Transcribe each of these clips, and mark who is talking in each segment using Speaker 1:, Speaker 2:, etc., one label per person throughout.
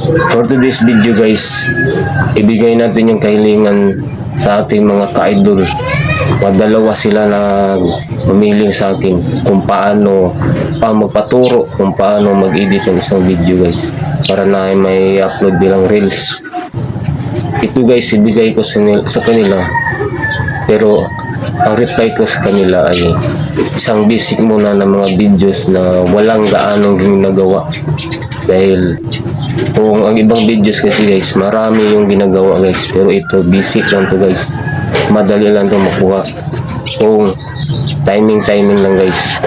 Speaker 1: For today's video guys, ibigay natin yung kahilingan sa ating mga ka-idol. Madalawa sila na humiling sa akin kung paano magpaturo kung paano mag-edit ng isang video guys, para na may upload bilang reels. Ito guys, ibigay ko sa kanila, pero ang reply ko sa kanila ay isang basic muna ng mga videos na walang gaanong ginagawa. Dahil kung ang ibang videos kasi guys, marami yung ginagawa guys, pero ito basic lang to guys, madali lang to makuha kung timing lang guys.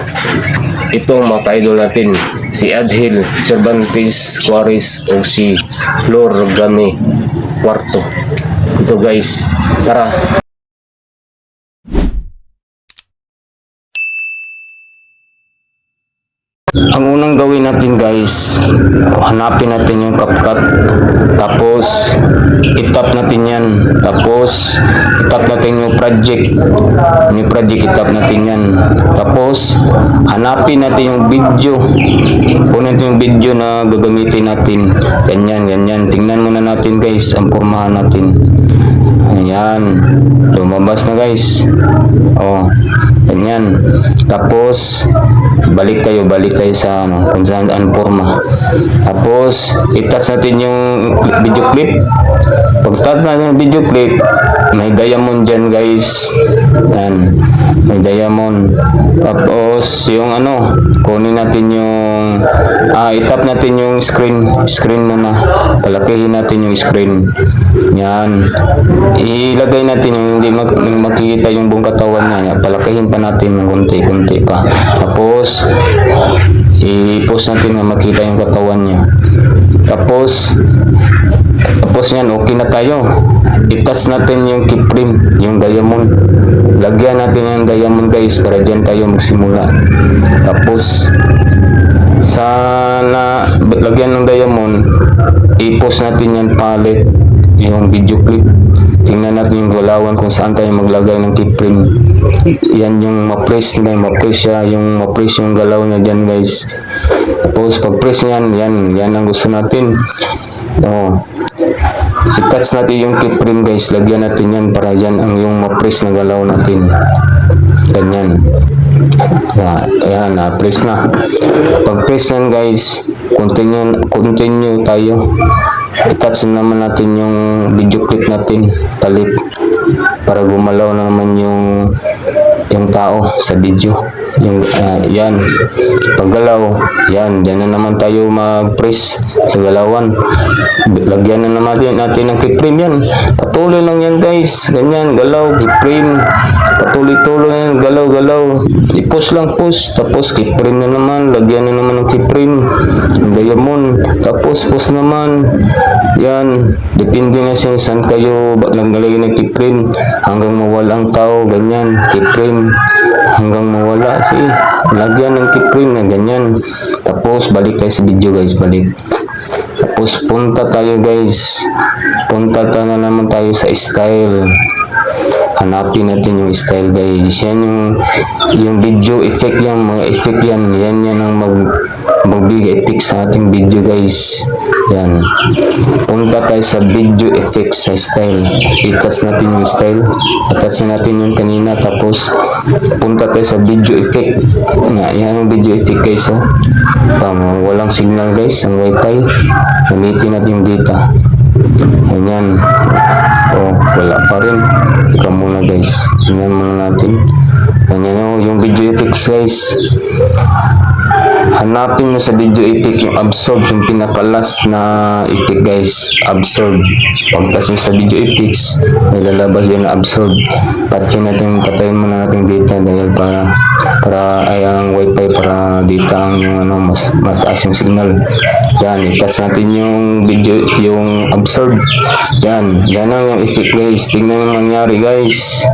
Speaker 1: Ito ang mga ka-idol natin, si Adhil Cervantes Juarez o si Flor Game Cuarto. Ito guys, tara. Ang unang gawin natin guys, hanapin natin yung CapCut, tapos itap natin yan, tapos itap natin yung project, itap natin yan, tapos hanapin natin yung video, kunin natin yung video na gagamitin natin, ganyan, tingnan muna natin guys ang pormahan natin. Ayan, lumabas na guys. Oh, ganyan. Tapos balik tayo sa kung saan ang forma. Tapos i-touch natin yung video clip. Pag touch natin yung video clip, may diamond dyan guys. Ayan, may diamond. Tapos yung kunin natin yung itap natin yung screen muna. Palakihin natin yung screen. Yan, ilagay natin yung hindi makikita yung buong katawan niya. Palakihin pa natin ng konti pa. Tapos i-post natin na makita yung katawan niya. Tapos yan, okay na tayo. I-touch natin yung keyframe, yung diamond. Lagyan natin yung diamond guys, para dyan tayo magsimula. Tapos lagyan ng diamond, i-post natin yan palit yung video clip. Tingnan natin yung galawan kung saan tayo maglagay ng keyframe. Yan yung ma-press siya, yung ma-press yung galaw niya dyan guys. Tapos pag-press yan ang gusto natin. I-touch natin yung keyframe guys, lagyan natin yan para yan ang yung ma-press na galaw natin. Ganyan. Ayan, press na. Pag-press yan guys, continue tayo. I-touch naman natin yung video clip natin, palit, para gumalaw na naman yung tao sa video. Yan, paggalaw, yan, dyan na naman tayo mag-press sa galawan. Lagyan na naman natin ng keyframe yan. Patuloy lang yan guys, ganyan, galaw, keyframe, patuloy yan, galaw. I-push lang, tapos keyframe na naman, lagyan na naman ng keyframe, diamond, tapos push naman. Yan, depende na siya saan kayo naglalagay ng keyframe hanggang mawala ang tao, ganyan, keyframe hanggang mawala. Lagyan ng keyframe na ganyan. Tapos balik tayo sa video guys, tapos punta na naman tayo sa style. Hanapin natin yung style guys. Yan yung video effect yan, mga effect yan ang magbigay effect sa ating video guys. Yan, punta tayo sa video effect sa style. I-touch natin yung style, attach natin yung kanina, tapos punta tayo sa video effect. Yan yung video effect guys. Walang signal guys ang wifi, gamitin natin yung data. Ayan, wala pa rin. Ika muna guys, tingnan muna natin. Ganyan yung video effects guys. Hanapin mo sa video effect yung absorb, yung pinakalas na effect guys, absorb. Pagtas mo sa video effects, nalalabas yan na absorb. Patayin muna natin data dahil para ang wifi, para data ang mas mataas yung signal. Yan, i-touch natin yung video, yung absorb. Yan ang yung effect guys. Tingnan yung nangyari guys.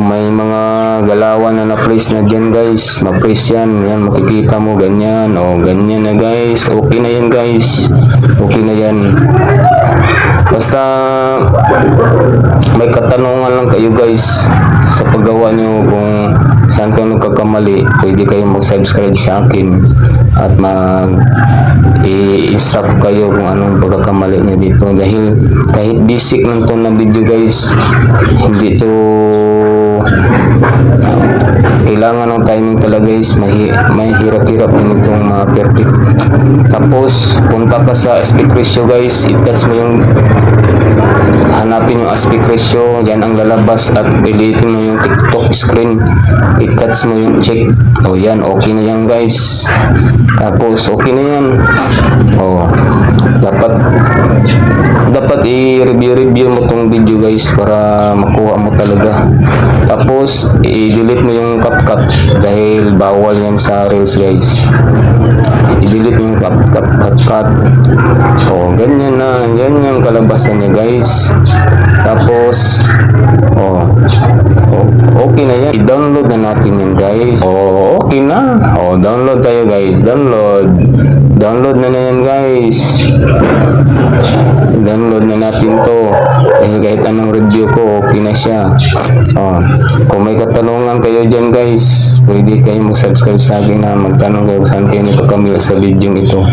Speaker 1: May mga galawan na na-press na dyan guys. Ma-press yan, makikita mo ganyan. Ganyan na guys. Okay na yan guys. Okay na yan. Basta may katanungan lang kayo guys sa paggawa nyo, kung saan kayo nagkakamali, pwede kayong mag-subscribe sa akin at i-instruct ko kayo kung anong pagkakamali nyo dito, dahil kahit basic lang to na video guys, hindi to kailangan ng timing talaga guys, may hirap-hirap din itong mga perfect. Tapos punta ka sa aspect ratio guys, i-touch mo yung hanapin yung aspect ratio, yan ang lalabas, at pilitin mo yung TikTok screen, i-touch mo yung check. O yan, okay na yan guys. Tapos okay na yan. O dapat i-review mo tong video guys para makuha mo talaga. Tapos i-delete mo yung CapCut dahil bawal yan sa Reels guys. I-delete mo yung CapCut. O ganyan na, yan yung kalabasan niya guys. Tapos okay na yan, i-download na natin yan guys. Okay na. Download tayo guys, download na yan guys. Download na natin to dahil kahit anong review ko, okay na siya. Kung may katanungan kayo dyan guys, pwede kayo mag-subscribe sa akin na magtanong kayo saan kayo nagkakamila sa video ito.